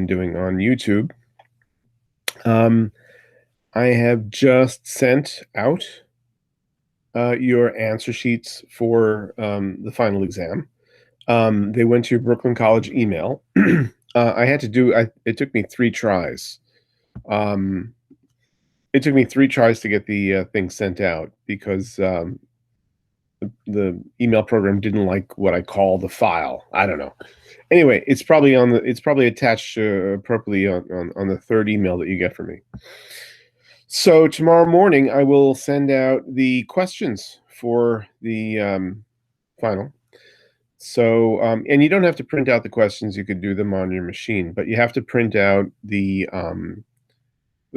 been doing on YouTube. Um, I have just sent out your answer sheets for the final exam. They went to your Brooklyn College email. I had to it took me 3 tries. Um, it took me 3 tries to get the thing sent out because the email program didn't like what I call the file. I don't know. Anyway, it's probably attached appropriately on the third email that you get from me. So tomorrow morning, I will send out the questions for the final. So, and you don't have to print out the questions. You could do them on your machine, but you have to print out the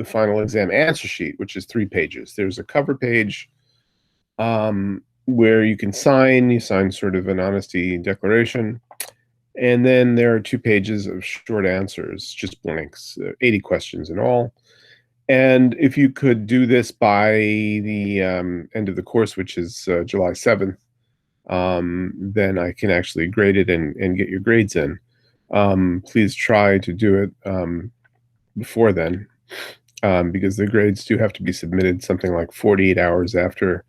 final exam answer sheet, which is 3 pages. There's a cover page where you sign sort of an honesty declaration. And then there are 2 pages of short answers, just blanks, 80 questions in all. And if you could do this by the end of the course, which is July 7th, then I can actually grade it and get your grades in. Please try to do it before then, because the grades do have to be submitted something like 48 hours after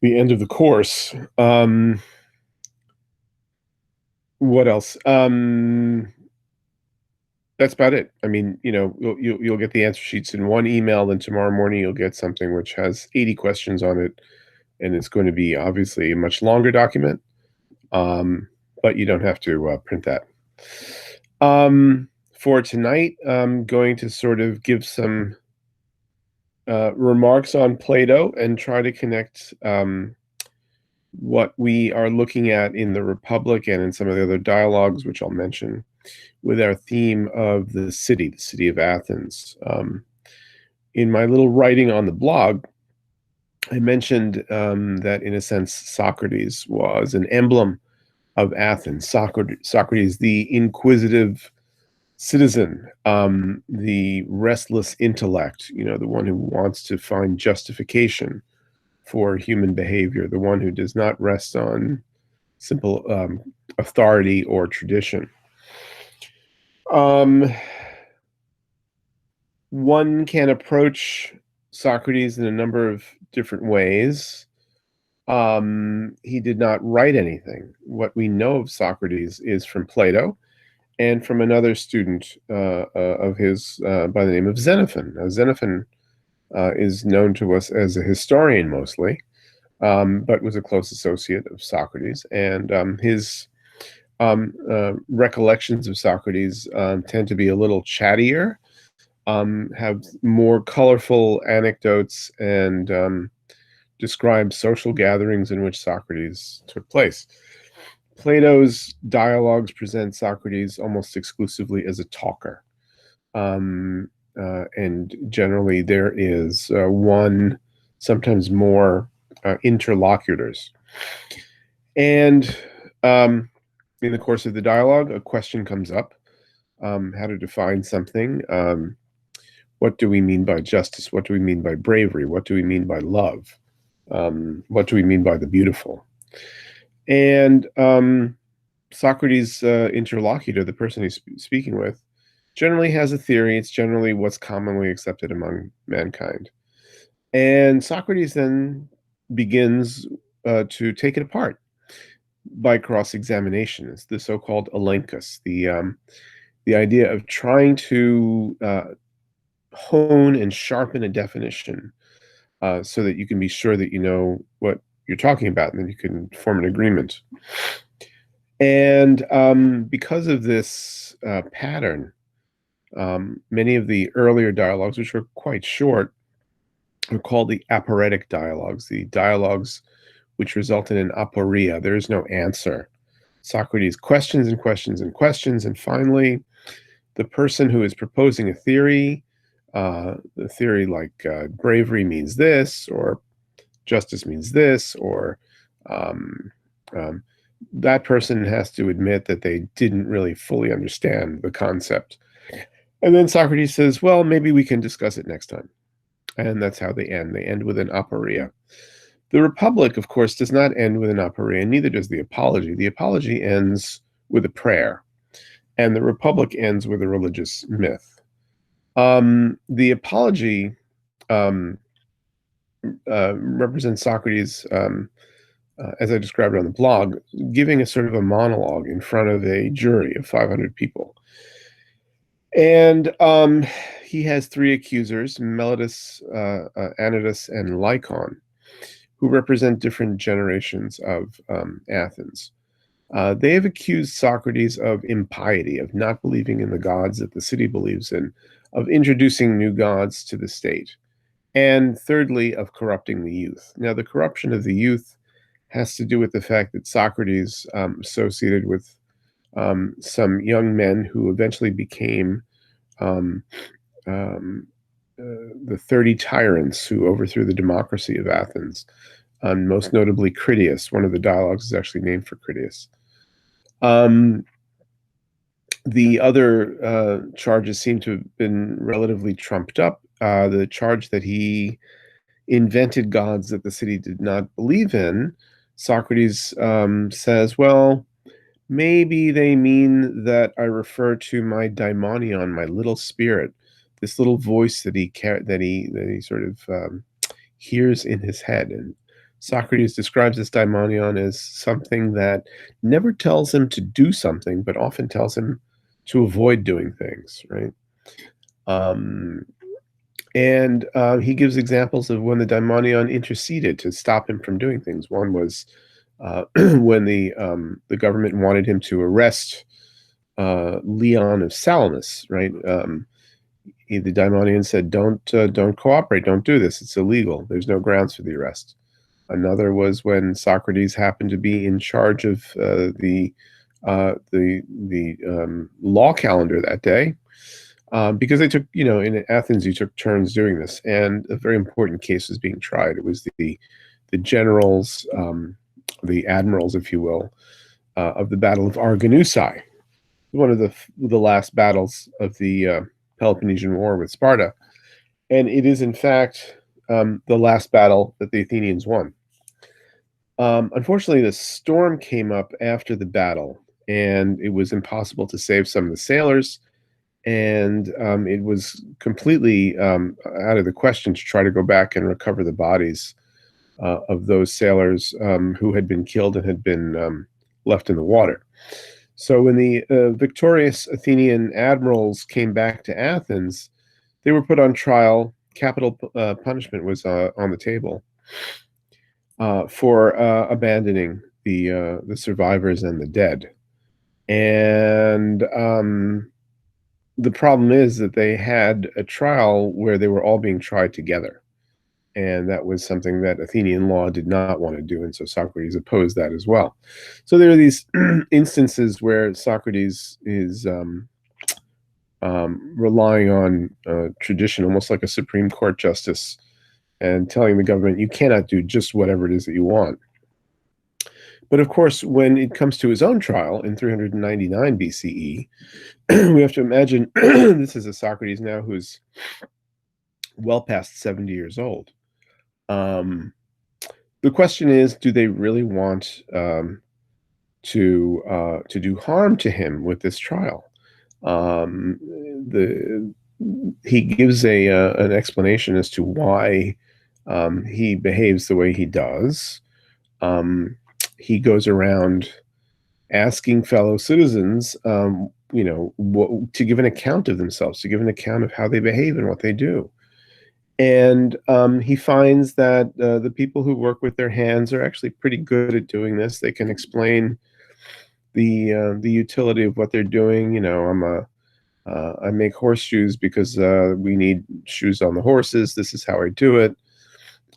the end of the course. What else? That's about it. I mean, you'll get the answer sheets in one email, then tomorrow morning you'll get something which has 80 questions on it, and it's going to be obviously a much longer document, but you don't have to print that. For tonight, I'm going to sort of give some remarks on Plato and try to connect what we are looking at in the Republic and in some of the other dialogues, which I'll mention, with our theme of the city of Athens. In my little writing on the blog, I mentioned that, in a sense, Socrates was an emblem of Athens. Socrates, the inquisitive citizen, the restless intellect, the one who wants to find justification for human behavior, the one who does not rest on simple authority or tradition. One can approach Socrates in a number of different ways. He did not write anything. What we know of Socrates is from Plato and from another student of his by the name of Xenophon. Now, Xenophon is known to us as a historian mostly, but was a close associate of Socrates. And his recollections of Socrates tend to be a little chattier, have more colorful anecdotes, and describe social gatherings in which Socrates took place. Plato's dialogues present Socrates almost exclusively as a talker. And generally there is one, sometimes more, interlocutors. And in the course of the dialogue, a question comes up, how to define something. What do we mean by justice? What do we mean by bravery? What do we mean by love? What do we mean by the beautiful? And Socrates' interlocutor, the person he's speaking with, generally has a theory. It's generally what's commonly accepted among mankind. And Socrates then begins to take it apart by cross-examination. It's the so-called elenchus, the idea of trying to hone and sharpen a definition so that you can be sure that you know what you're talking about, and then you can form an agreement. And because of this pattern, many of the earlier dialogues, which were quite short, are called the aporetic dialogues, the dialogues which result in an aporia. There is no answer. Socrates questions and questions and questions, and finally, the person who is proposing a theory, the theory like bravery means this, or justice means this, or that person has to admit that they didn't really fully understand the concept. And then Socrates says, well, maybe we can discuss it next time. And that's how they end. They end with an aporia. The Republic, of course, does not end with an aporia, neither does the Apology. The Apology ends with a prayer. and the Republic ends with a religious myth. The Apology um, represents Socrates, as I described on the blog, giving a sort of a monologue in front of a jury of 500 people. And he has three accusers, Meletus, Anytus, and Lycon, who represent different generations of Athens. They have accused Socrates of impiety, of not believing in the gods that the city believes in, of introducing new gods to the state, and thirdly, of corrupting the youth. Now, the corruption of the youth has to do with the fact that Socrates associated with some young men who eventually became um, um, the 30 tyrants who overthrew the democracy of Athens, and most notably Critias. One of the dialogues is actually named for Critias. Um, the other charges seem to have been relatively trumped up. The charge that he invented gods that the city did not believe in, Socrates says, well, maybe they mean that I refer to my daimonion, my little spirit, this little voice that he sort of hears in his head. And Socrates describes this daimonion as something that never tells him to do something, but often tells him to avoid doing things, right? Um, and he gives examples of when the daimonion interceded to stop him from doing things. One was when the government wanted him to arrest Leon of Salamis, right? The daimonion said, don't cooperate, don't do this, it's illegal. There's no grounds for the arrest." Another was when Socrates happened to be in charge of the law calendar that day, because they took, in Athens, you took turns doing this, and a very important case was being tried. It was the generals, the admirals, if you will, of the Battle of Arginusae, one of the last battles of the Peloponnesian War with Sparta, and it is in fact the last battle that the Athenians won. Unfortunately, the storm came up after the battle, and it was impossible to save some of the sailors, and it was completely out of the question to try to go back and recover the bodies of those sailors who had been killed and had been left in the water. So when the victorious Athenian admirals came back to Athens, they were put on trial. Capital punishment was on the table for abandoning the survivors and the dead. And the problem is that they had a trial where they were all being tried together. And that was something that Athenian law did not want to do. And so Socrates opposed that as well. So there are these instances where Socrates is relying on tradition, almost like a Supreme Court justice, and telling the government, you cannot do just whatever it is that you want. But of course, when it comes to his own trial in 399 BCE, we have to imagine this is a Socrates now who's well past 70 years old. The question is, do they really want to do harm to him with this trial? He gives an explanation as to why he behaves the way he does. He goes around asking fellow citizens, to give an account of themselves, to give an account of how they behave and what they do. And he finds that the people who work with their hands are actually pretty good at doing this. They can explain the utility of what they're doing. I make horseshoes because we need shoes on the horses. This is how I do it.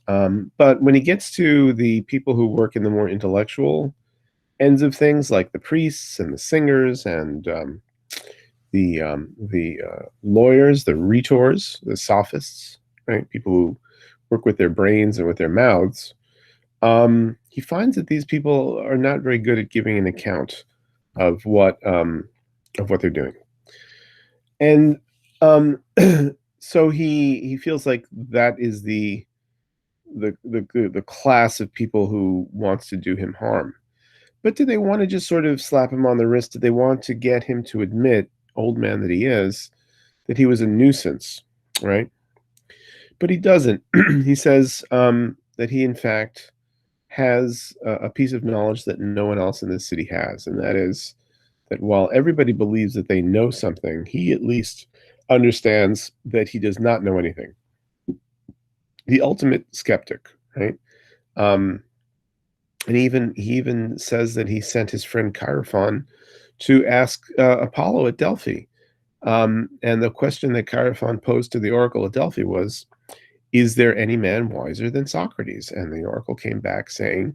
But when he gets to the people who work in the more intellectual ends of things, like the priests and the singers and the lawyers, the rhetors, the sophists, right? People who work with their brains and with their mouths. He finds that these people are not very good at giving an account of what they're doing, and so he feels like that is the class of people who wants to do him harm. But do they want to just sort of slap him on the wrist? Do they want to get him to admit, old man that he is, that he was a nuisance, right? But he doesn't. He says that he, in fact, has a piece of knowledge that no one else in this city has, and that is that while everybody believes that they know something, he at least understands that he does not know anything. The ultimate skeptic, right? Um, and he even says that he sent his friend Chaerephon to ask Apollo at Delphi. And the question that Chaerephon posed to the oracle at Delphi was, "Is there any man wiser than Socrates?" And the oracle came back saying,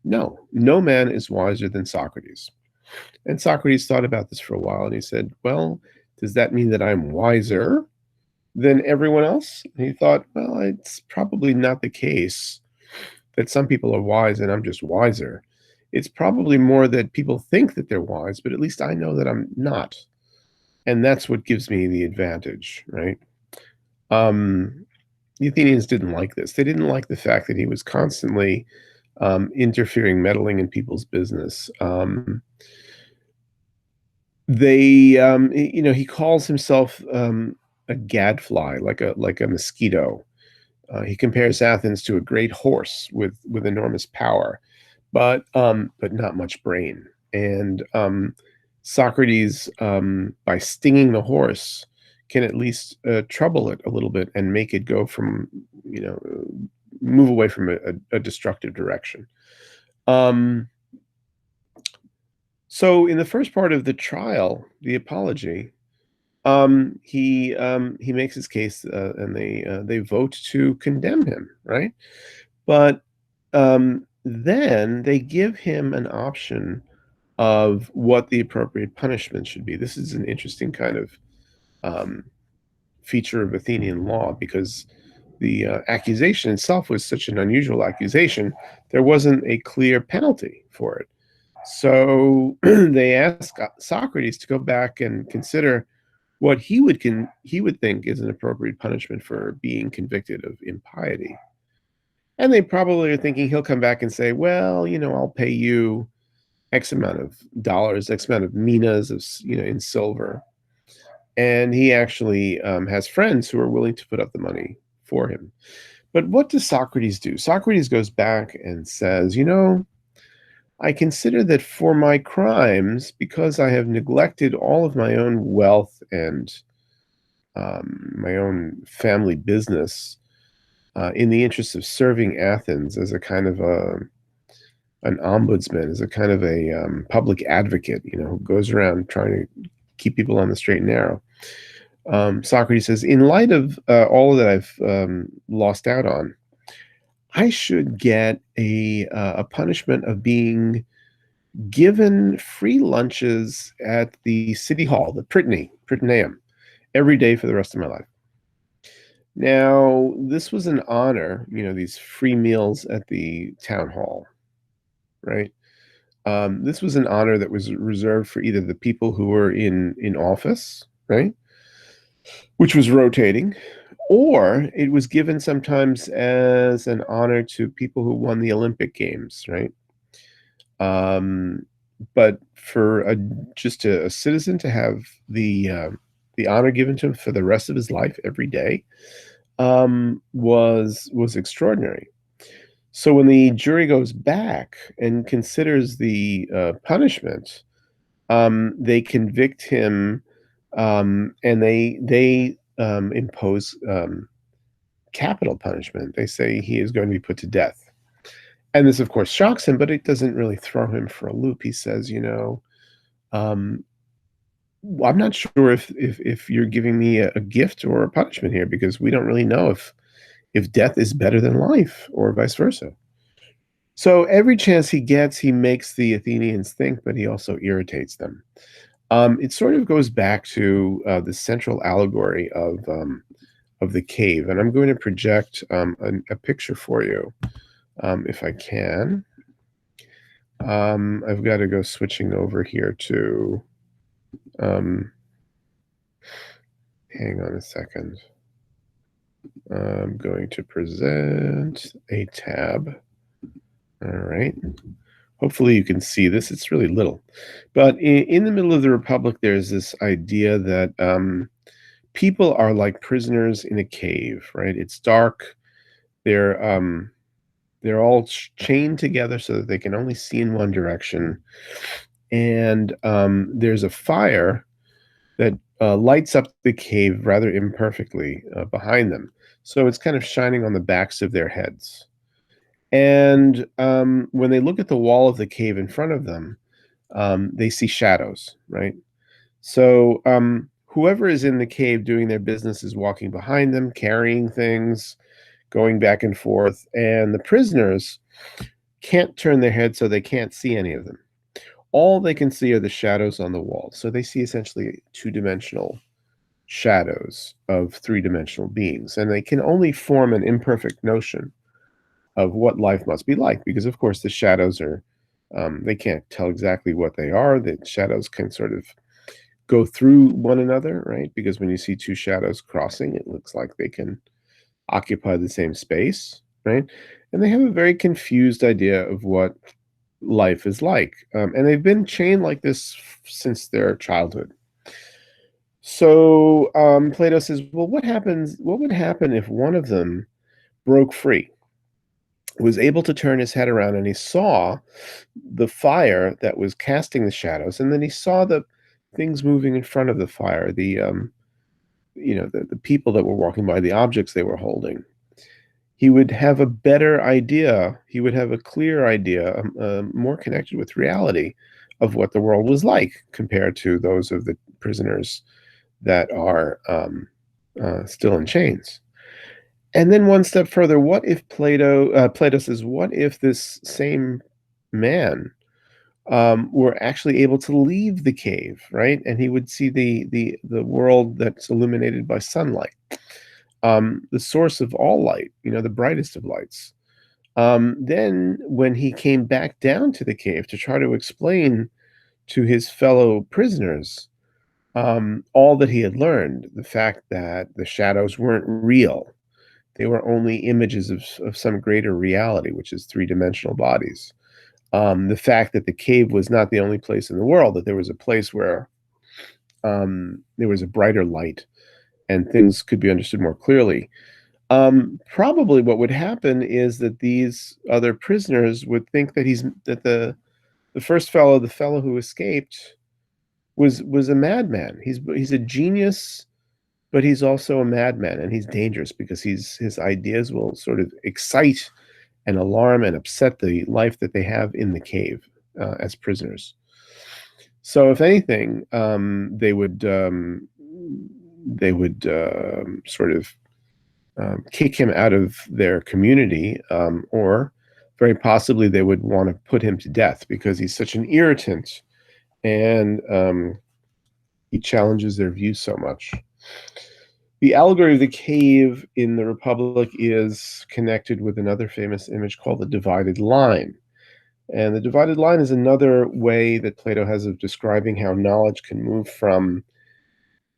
"No, no man is wiser than Socrates." And Socrates thought about this for a while, and he said, "Well, does that mean that I'm wiser than everyone else?" And he thought, "Well, it's probably not the case that some people are wise and I'm just wiser. It's probably more that people think that they're wise, but at least I know that I'm not. And that's what gives me the advantage, right?" Um, the Athenians didn't like this. They didn't like the fact that he was constantly interfering, meddling in people's business. He calls himself a gadfly, like a mosquito. He compares Athens to a great horse with enormous power, but not much brain. And Socrates, by stinging the horse, can at least trouble it a little bit and make it go from you know move away from a destructive direction. Um, so in the first part of the trial, the apology, he makes his case, and they vote to condemn him, right? But then they give him an option of what the appropriate punishment should be. This is an interesting kind of um, feature of Athenian law because the accusation itself was such an unusual accusation. There wasn't a clear penalty for it. So they asked Socrates to go back and consider what he would think is an appropriate punishment for being convicted of impiety. And they probably are thinking he'll come back and say, "Well, I'll pay you X amount of dollars, X amount of minas of in silver." And he actually has friends who are willing to put up the money for him. But what does Socrates do? Socrates goes back and says, "I consider that for my crimes, because I have neglected all of my own wealth and my own family business, in the interest of serving Athens as a kind of an ombudsman, as a kind of a public advocate, who goes around trying to keep people on the straight and narrow." Socrates says, "In light of all that I've lost out on, I should get a punishment of being given free lunches at the city hall, the Prytaneum, every day for the rest of my life." Now, this was an honor, these free meals at the town hall, right? This was an honor that was reserved for either the people who were in office, right, which was rotating, or it was given sometimes as an honor to people who won the Olympic Games, right? Um, but for just a citizen to have the honor given to him for the rest of his life every day was extraordinary. So when the jury goes back and considers the punishment, they convict him, and they impose capital punishment. They say he is going to be put to death. And this, of course, shocks him, but it doesn't really throw him for a loop. He says, um, "I'm not sure if you're giving me a gift or a punishment here because we don't really know if death is better than life or vice versa." So every chance he gets, he makes the Athenians think, but he also irritates them. It sort of goes back to the central allegory of the cave, and I'm going to project a picture for you, if I can. I've got to go switching over here to. Um, Hang on a second. I'm going to present a tab. All right. Hopefully, you can see this. It's really little. But in the middle of the Republic, there's this idea that people are like prisoners in a cave, right? It's dark. They're um, they're all chained together so that they can only see in one direction. And there's a fire that lights up the cave rather imperfectly behind them. So it's kind of shining on the backs of their heads. And when they look at the wall of the cave in front of them, they see shadows, right? So whoever is in the cave doing their business is walking behind them, carrying things, going back and forth, and the prisoners can't turn their head, so they can't see any of them. All they can see are the shadows on the wall. So they see essentially two-dimensional shadows of three-dimensional beings, and they can only form an imperfect notion of what life must be like, because of course the shadows are they can't tell exactly what they are. The shadows can sort of go through one another, right? Because when you see two shadows crossing, it looks like they can occupy the same space, right? And they have a very confused idea of what life is like. And they've been chained like this since their childhood. So Plato says, well, what would happen if one of them broke free, was able to turn his head around, and he saw the fire that was casting the shadows, and then he saw the things moving in front of the fire, the people that were walking by, the objects they were holding. He would have a better idea. He would have a clear idea, more connected with reality, of what the world was like compared to those of the prisoners that are still in chains. And then one step further, what if Plato says, what if this same man were actually able to leave the cave, right? And he would see the world that's illuminated by sunlight, the source of all light, the brightest of lights. Then, when he came back down to the cave to try to explain to his fellow prisoners all that he had learned, the fact that the shadows weren't real, they were only images of some greater reality, which is three-dimensional bodies. The fact that the cave was not the only place in the world, that there was a place where there was a brighter light and things could be understood more clearly. Probably what would happen is that these other prisoners would think that the first fellow, the fellow who escaped, was a madman. He's a genius, but he's also a madman, and he's dangerous because his ideas will sort of excite and alarm and upset the life that they have in the cave as prisoners. So, if anything, they would sort of kick him out of their community, or very possibly they would want to put him to death because he's such an irritant and he challenges their views so much. The allegory of the cave in the Republic is connected with another famous image called the divided line. And the divided line is another way that Plato has of describing how knowledge can move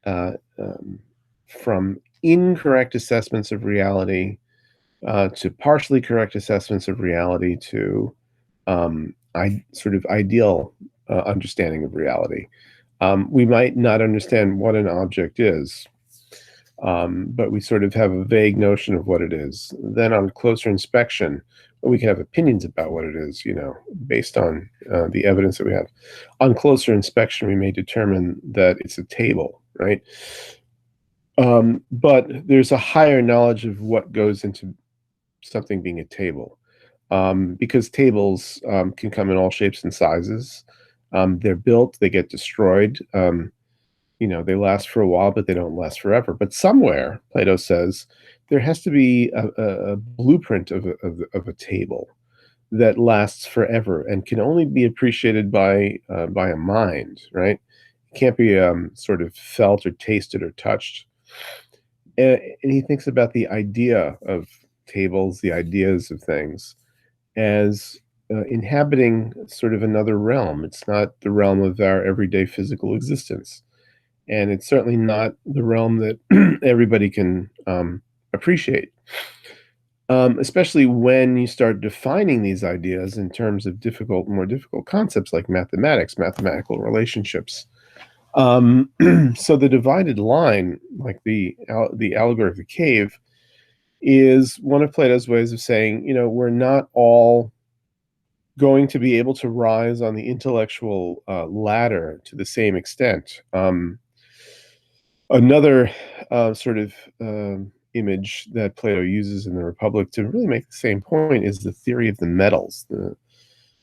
uh, um, from incorrect assessments of reality to partially correct assessments of reality to sort of ideal understanding of reality. We might not understand what an object is, but we sort of have a vague notion of what it is. Then, on closer inspection, we can have opinions about what it is, based on the evidence that we have. On closer inspection, we may determine that it's a table, right? But there's a higher knowledge of what goes into something being a table, because tables can come in all shapes and sizes. They're built, they get destroyed. They last for a while, but they don't last forever. But somewhere, Plato says, there has to be a blueprint of a table that lasts forever and can only be appreciated by a mind, right? It can't be sort of felt or tasted or touched. And he thinks about the idea of tables, the ideas of things, as inhabiting sort of another realm. It's not the realm of our everyday physical existence. And it's certainly not the realm that everybody can appreciate. especially when you start defining these ideas in terms of more difficult concepts like mathematics, mathematical relationships. So the divided line, like the allegory of the cave, is one of Plato's ways of saying, we're not all going to be able to rise on the intellectual ladder to the same extent. Another sort of image that Plato uses in the Republic to really make the same point is the theory of the metals. The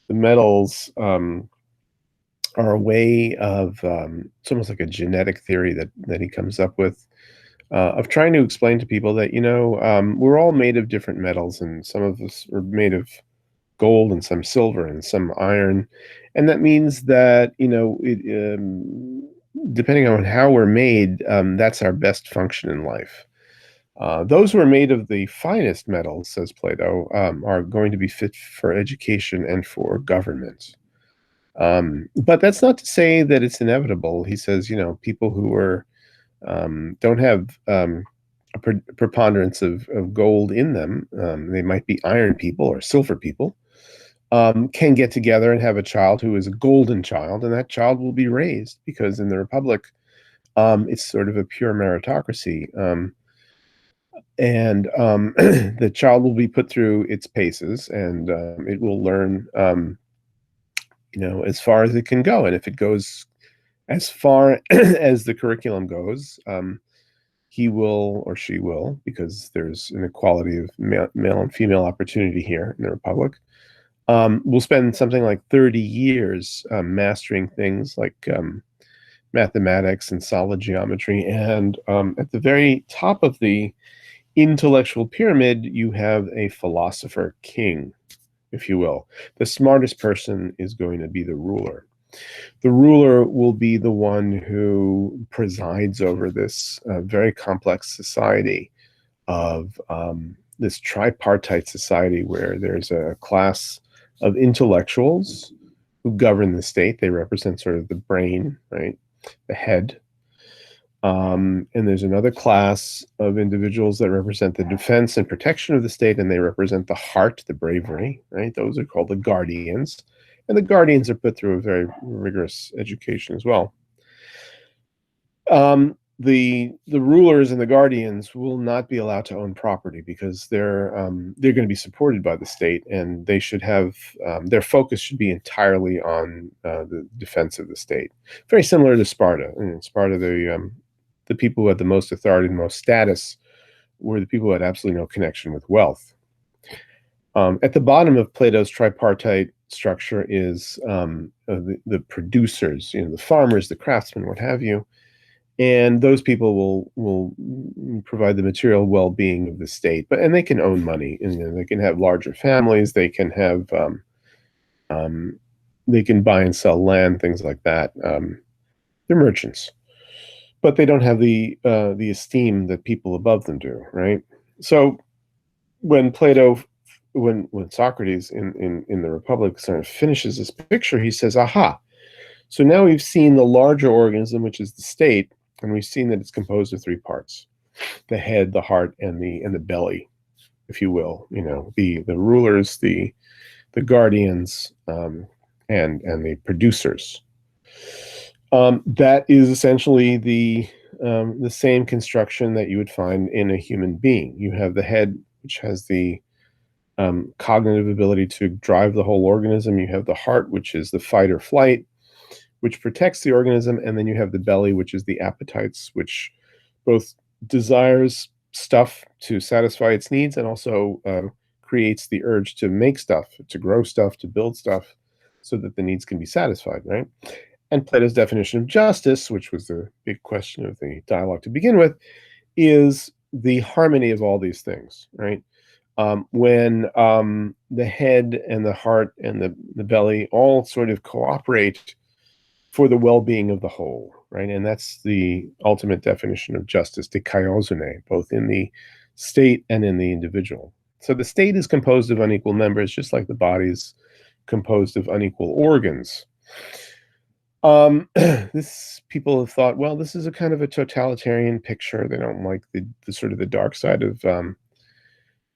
metals are a way of it's almost like a genetic theory that he comes up with of trying to explain to people that we're all made of different metals, and some of us are made of gold and some silver and some iron, and that means that depending on how we're made, that's our best function in life. Those who are made of the finest metals, says Plato, are going to be fit for education and for government. But that's not to say that it's inevitable. He says, people who are don't have a preponderance of gold in them, they might be iron people or silver people, can get together and have a child who is a golden child, and that child will be raised because in the Republic, it's sort of a pure meritocracy. And the child will be put through its paces, and it will learn, as far as it can go. And if it goes as far as the curriculum goes, he will or she will, because there's an equality of male and female opportunity here in the Republic. We'll spend something like 30 years mastering things like mathematics and solid geometry. And at the very top of the intellectual pyramid, you have a philosopher king, if you will. The smartest person is going to be the ruler. The ruler will be the one who presides over this very complex society of this tripartite society where there's a class of intellectuals who govern the state. They represent sort of the brain, right? The head. And there's another class of individuals that represent the defense and protection of the state, and they represent the heart, the bravery, right? Those are called the guardians. And the guardians are put through a very rigorous education as well. The rulers and the guardians will not be allowed to own property because they're going to be supported by the state, and they should have their focus should be entirely on the defense of the state. Very similar to Sparta. In Sparta, the people who had the most authority and most status were the people who had absolutely no connection with wealth. At the bottom of Plato's tripartite structure is the producers, the farmers, the craftsmen, what have you. And those people will provide the material well-being of the state, and they can own money, and they can have larger families. They can have they can buy and sell land, things like that. They're merchants, but they don't have the esteem that people above them do, right? So when Socrates in the Republic sort of finishes this picture, he says, "Aha! So now we've seen the larger organism, which is the state." And we've seen that it's composed of three parts: the head, the heart, and the belly, if you will. The rulers, the guardians, and the producers. That is essentially the same construction that you would find in a human being. You have the head, which has the cognitive ability to drive the whole organism. You have the heart, which is the fight or flight, which protects the organism, and then you have the belly, which is the appetites, which both desires stuff to satisfy its needs and also creates the urge to make stuff, to grow stuff, to build stuff, so that the needs can be satisfied, right? And Plato's definition of justice, which was the big question of the dialogue to begin with, is the harmony of all these things, right? When the head and the heart and the belly all sort of cooperate for the well-being of the whole, right? And that's the ultimate definition of justice, dikaiosune, both in the state and in the individual. So the state is composed of unequal members, just like the body is composed of unequal organs. This people have thought, well, this is a kind of a totalitarian picture. They don't like the sort of the dark side of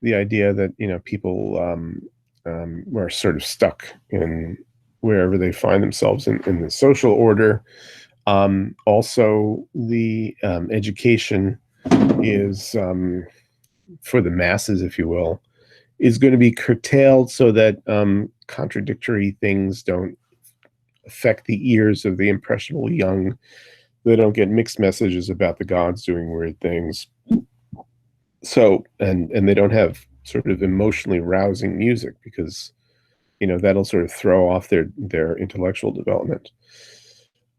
the idea that people are sort of stuck in wherever they find themselves in the social order. Also, the education is for the masses, if you will, is going to be curtailed so that contradictory things don't affect the ears of the impressionable young. They don't get mixed messages about the gods doing weird things. So, and they don't have sort of emotionally rousing music because that'll sort of throw off their intellectual development.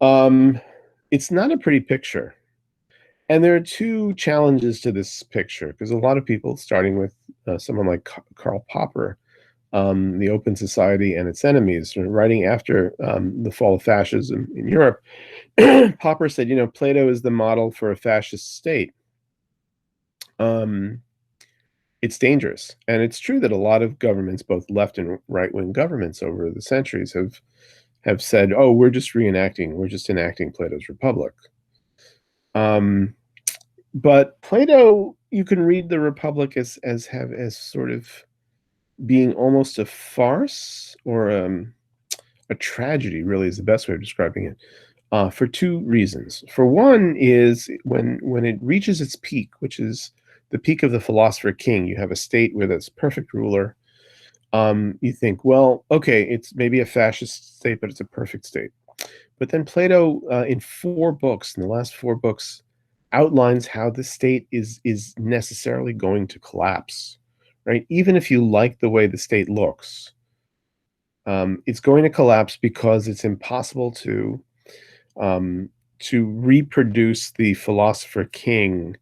Um, it's not a pretty picture. And there are two challenges to this picture because a lot of people, starting with someone like Karl Popper, The Open Society and Its Enemies, writing after the fall of fascism in Europe, Popper said, Plato is the model for a fascist state. Um, it's dangerous. And it's true that a lot of governments, both left and right wing governments over the centuries, have said, oh, we're just enacting Plato's Republic. But Plato, you can read the Republic as sort of being almost a farce or a tragedy, really is the best way of describing it, for two reasons. For one is when it reaches its peak, which is the peak of the philosopher king, you have a state with its perfect ruler. You think, well, okay, it's maybe a fascist state, but it's a perfect state. But then Plato, in 4 books, in the last 4 books, outlines how the state is necessarily going to collapse, right? Even if you like the way the state looks, it's going to collapse because it's impossible um, to reproduce the philosopher king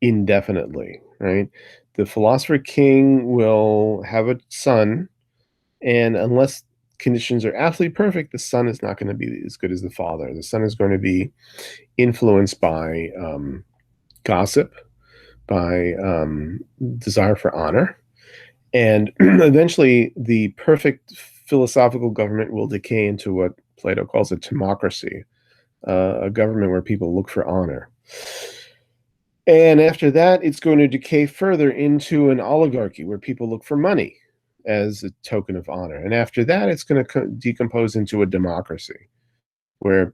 indefinitely, right? The philosopher king will have a son, and unless conditions are absolutely perfect, the son is not going to be as good as the father. The son is going to be influenced by gossip, by desire for honor, and eventually the perfect philosophical government will decay into what Plato calls a timocracy, a government where people look for honor. And after that, it's going to decay further into an oligarchy where people look for money as a token of honor. And after that, it's going to decompose into a democracy where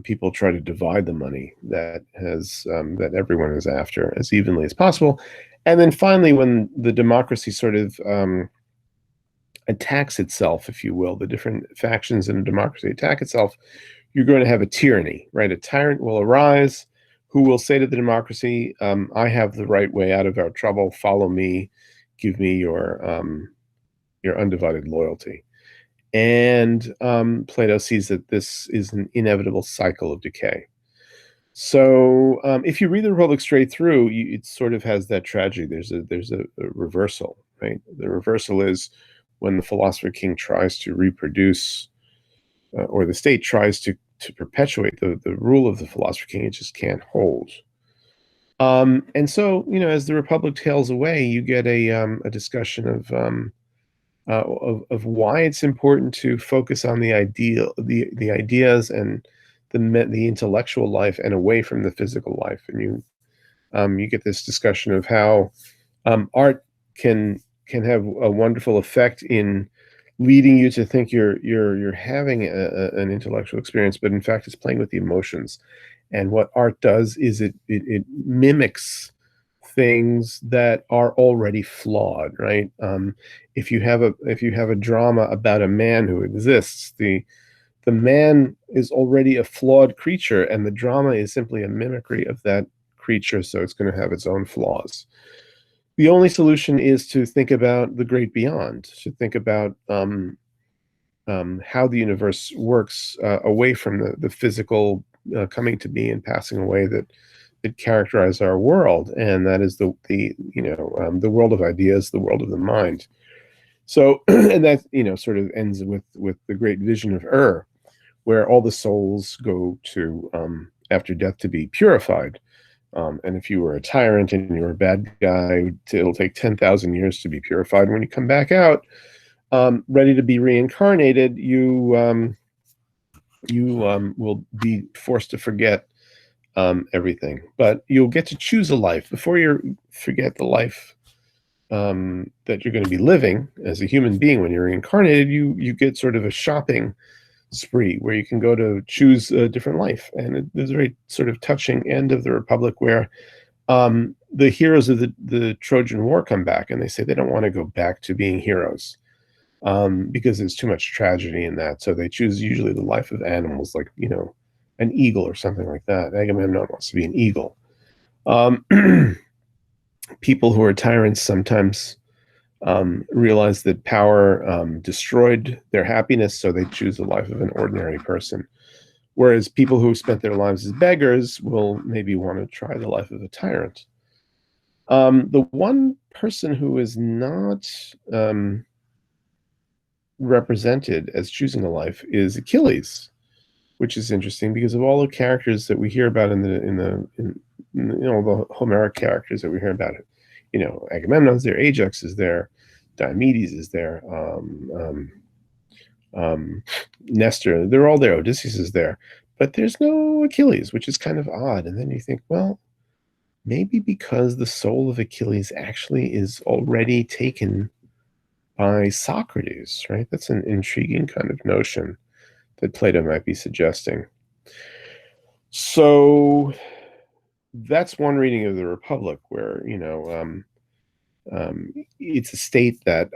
people try to divide the money that everyone is after as evenly as possible. And then finally, when the democracy sort of attacks itself, if you will, the different factions in a democracy attack itself, you're going to have a tyranny, right? A tyrant will arise who will say to the democracy, I have the right way out of our trouble. Follow me. Give me your undivided loyalty. And Plato sees that this is an inevitable cycle of decay. So if you read the Republic straight through, it sort of has that tragedy. There's a reversal, right? The reversal is when the philosopher king tries to reproduce, or the state tries to perpetuate the rule of the philosopher king, it just can't hold. And so, as the Republic tails away, you get a discussion of why it's important to focus on the ideal, the ideas and the intellectual life, and away from the physical life. And you get this discussion of how art can have a wonderful effect in leading you to think you're having an intellectual experience, but in fact, it's playing with the emotions. And what art does is it mimics things that are already flawed, right? If you have a drama about a man who exists, the man is already a flawed creature, and the drama is simply a mimicry of that creature, so it's going to have its own flaws. The only solution is to think about the great beyond, to think about how the universe works away from the physical coming to be and passing away that characterize our world, and that is the world of ideas, the world of the mind. So, and that sort of ends with the great vision of where all the souls go to after death to be purified. And if you were a tyrant and you were a bad guy, it'll take 10,000 years to be purified. When you come back out, ready to be reincarnated, you will be forced to forget everything. But you'll get to choose a life before you forget the life that you're going to be living as a human being when you're reincarnated, you get sort of a shopping spree where you can go to choose a different life. And there's a very sort of touching end of the Republic where the heroes of the Trojan War come back and they say they don't want to go back to being heroes because there's too much tragedy in that. So they choose usually the life of animals, like, an eagle or something like that. Agamemnon wants to be an eagle. Um, People who are tyrants sometimes realize that power destroyed their happiness, so they choose the life of an ordinary person. Whereas people who spent their lives as beggars will maybe want to try the life of a tyrant. The one person who is not represented as choosing a life is Achilles, which is interesting because of all the characters that we hear about in the Homeric characters that we hear about it. Agamemnon's there, Ajax is there, Diomedes is there, Nestor, they're all there, Odysseus is there, but there's no Achilles, which is kind of odd. And then you think, well, maybe because the soul of Achilles actually is already taken by Socrates, right? That's an intriguing kind of notion that Plato might be suggesting. So that's one reading of the Republic where, it's a state that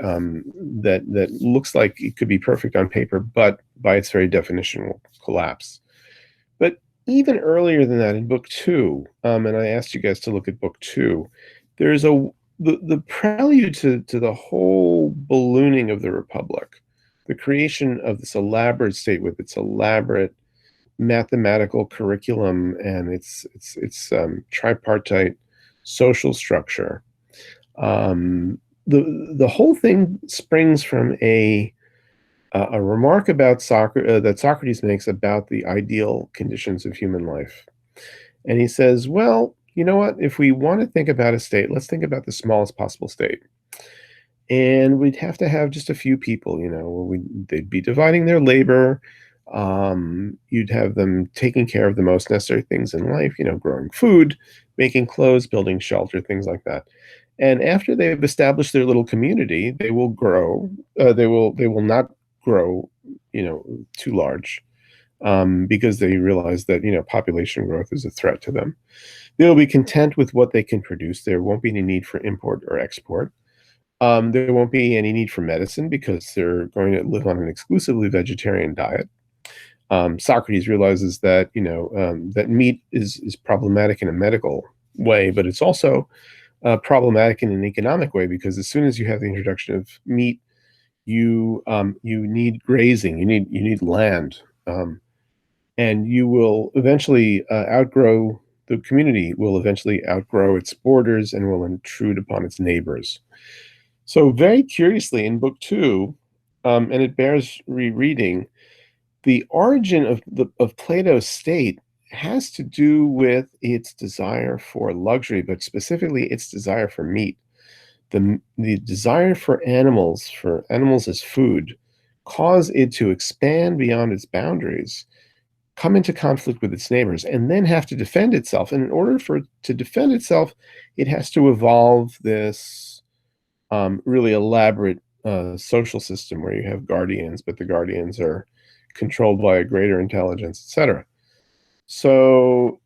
looks like it could be perfect on paper, but by its very definition will collapse. But even earlier than that, in book two, and I asked you guys to look at book two, there's the prelude to the whole ballooning of the Republic, the creation of this elaborate state with its elaborate mathematical curriculum and its tripartite social structure. The whole thing springs from a remark about that Socrates makes about the ideal conditions of human life. And he says, well, you know what? If we want to think about a state, let's think about the smallest possible state. And we'd have to have just a few people, they'd be dividing their labor. You'd have them taking care of the most necessary things in life, growing food, making clothes, building shelter, things like that. And after they've established their little community, they will grow. They will not grow, too large, because they realize that population growth is a threat to them. They'll be content with what they can produce. There won't be any need for import or export. There won't be any need for medicine because they're going to live on an exclusively vegetarian diet. Socrates realizes that that meat is problematic in a medical way, but it's also problematic in an economic way because as soon as you have the introduction of meat, you need grazing, you need land, and you will eventually outgrow the community will eventually outgrow its borders and will intrude upon its neighbors. So very curiously, in book two, and it bears rereading, the origin of Plato's state has to do with its desire for luxury, but specifically its desire for meat. The desire for animals as food, cause it to expand beyond its boundaries, come into conflict with its neighbors, and then have to defend itself. And in order for it to defend itself, it has to evolve this really elaborate social system where you have guardians, but the guardians are controlled by a greater intelligence, etc. So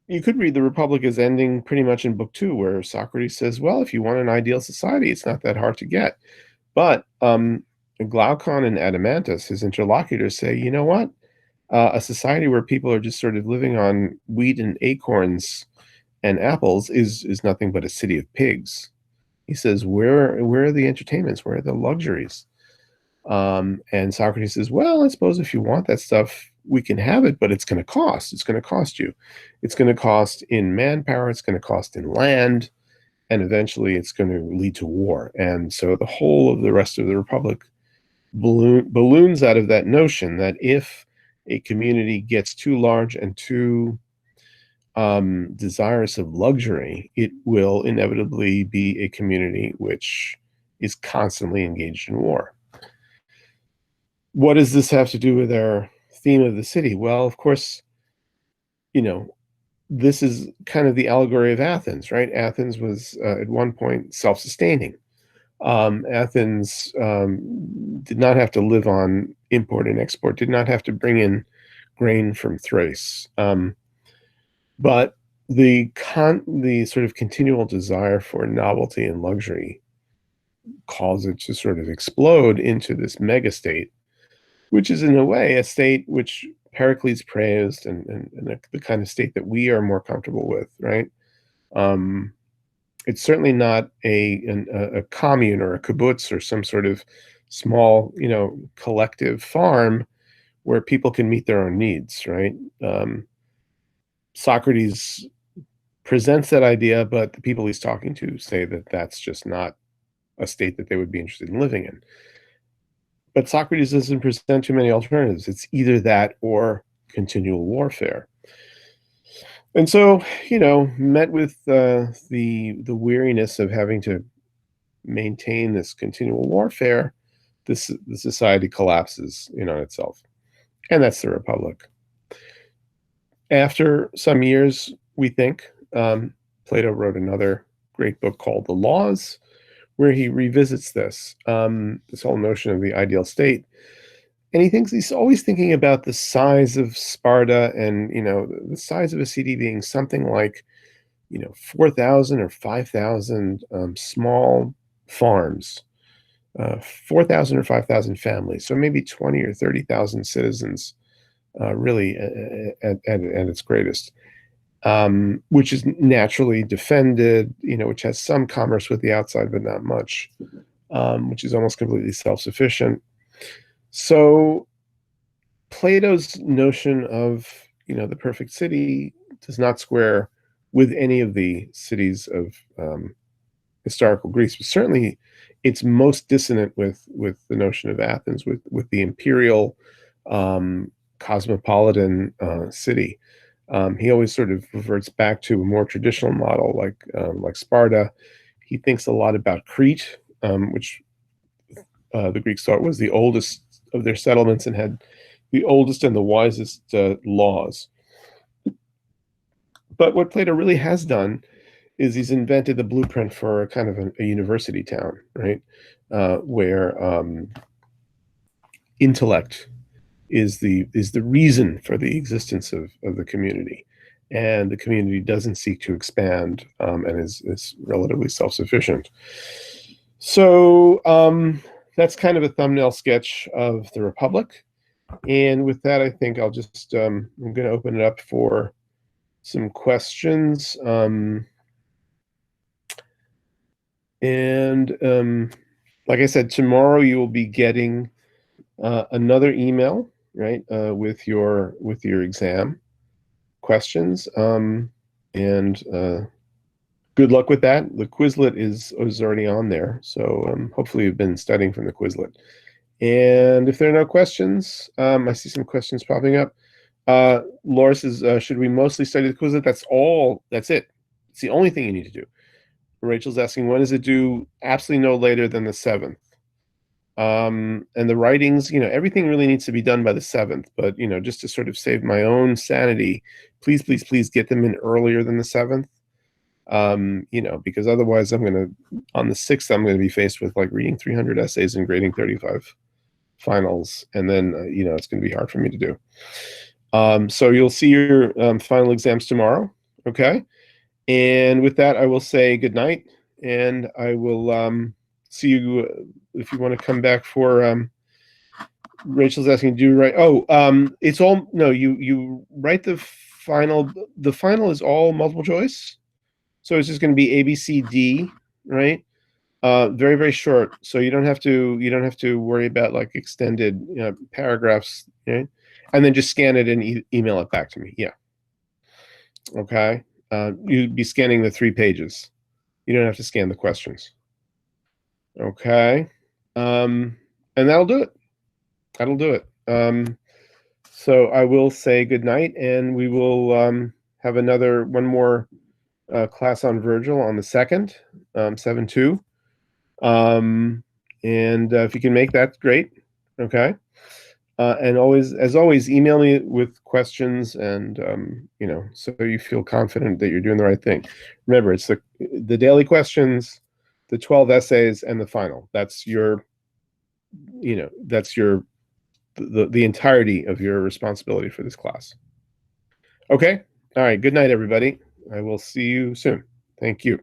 you could read the Republic as ending pretty much in book two, where Socrates says, well, if you want an ideal society, it's not that hard to get. But Glaucon and Adeimantus, his interlocutors, say, you know what? A society where people are just sort of living on wheat and acorns and apples is nothing but a city of pigs. He says, where are the entertainments? Where are the luxuries? And Socrates says, well, I suppose if you want that stuff, we can have it, but it's going to cost. It's going to cost you. It's going to cost in manpower. It's going to cost in land. And eventually it's going to lead to war. And so the whole of the rest of the Republic balloons out of that notion that if a community gets too large and too desirous of luxury, it will inevitably be a community which is constantly engaged in war. What does this have to do with our theme of the city? Well, of course, this is kind of the allegory of Athens, right? Athens was at one point self-sustaining. Athens did not have to live on import and export, did not have to bring in grain from Thrace. But the sort of continual desire for novelty and luxury caused it to sort of explode into this mega state, which is in a way a state which Pericles praised, and the kind of state that we are more comfortable with, right? Um, it's certainly not a commune or a kibbutz or some sort of small, collective farm where people can meet their own needs, right? Socrates presents that idea, but the people he's talking to say that that's just not a state that they would be interested in living in. But Socrates doesn't present too many alternatives. It's either that or continual warfare. And so, met with the weariness of having to maintain this continual warfare, the society collapses in on itself, and that's the Republic. After some years, we think, Plato wrote another great book called The Laws, where he revisits this whole notion of the ideal state. And he's always thinking about the size of Sparta, and the size of a city being something like 4,000 or 5,000 small farms, 4,000 or 5,000 families, so maybe 20 or 30,000 citizens, really at its greatest, which is naturally defended, which has some commerce with the outside, but not much, which is almost completely self-sufficient. So Plato's notion of the perfect city does not square with any of the cities of historical Greece, but certainly it's most dissonant with the notion of Athens, with the imperial cosmopolitan city. He always sort of reverts back to a more traditional model, like Sparta. He thinks a lot about Crete, which the Greeks thought was the oldest of their settlements and had the oldest and the wisest laws. But what Plato really has done is he's invented the blueprint for a kind of a university town, right? Where intellect is the reason for the existence of the community, and the community doesn't seek to expand, and is relatively self-sufficient. So that's kind of a thumbnail sketch of the Republic. And with that, I think I'll just I'm going to open it up for some questions. And like I said, tomorrow you will be getting another email, right, with your exam questions. And good luck with that. The Quizlet is already on there, so hopefully you've been studying from the Quizlet. And if there are no questions, I see some questions popping up. Laura says, should we mostly study the Quizlet? That's it. It's the only thing you need to do. Rachel's asking, when is it due? Absolutely no later than the 7th. And the writings, everything really needs to be done by the 7th. But, just to sort of save my own sanity, please, please, please get them in earlier than the 7th. Because otherwise on the 6th, I'm going to be faced with reading 300 essays and grading 35 finals. And then, it's going to be hard for me to do. So you'll see your final exams tomorrow. Okay. And with that, I will say good night, and I will see you if you want to come back for Rachel's asking, do you write? Oh, it's all, no, you write the final. The final is all multiple choice. So it's just going to be A, B, C, D, right? Very, very short. So you don't have to worry about extended paragraphs, right? And then just scan it and email it back to me. Yeah. Okay. You'd be scanning the 3 pages. You don't have to scan the questions. Okay. And that'll do it. That'll do it. So I will say good night, and we will have one more class on Virgil on the 2nd, 7/2. And if you can make that, great. Okay. And as always, email me with questions, and so you feel confident that you're doing the right thing. Remember, it's the daily questions, the 12 essays and the final. That's your, that's your the entirety of your responsibility for this class. Okay. All right. Good night, everybody. I will see you soon. Thank you.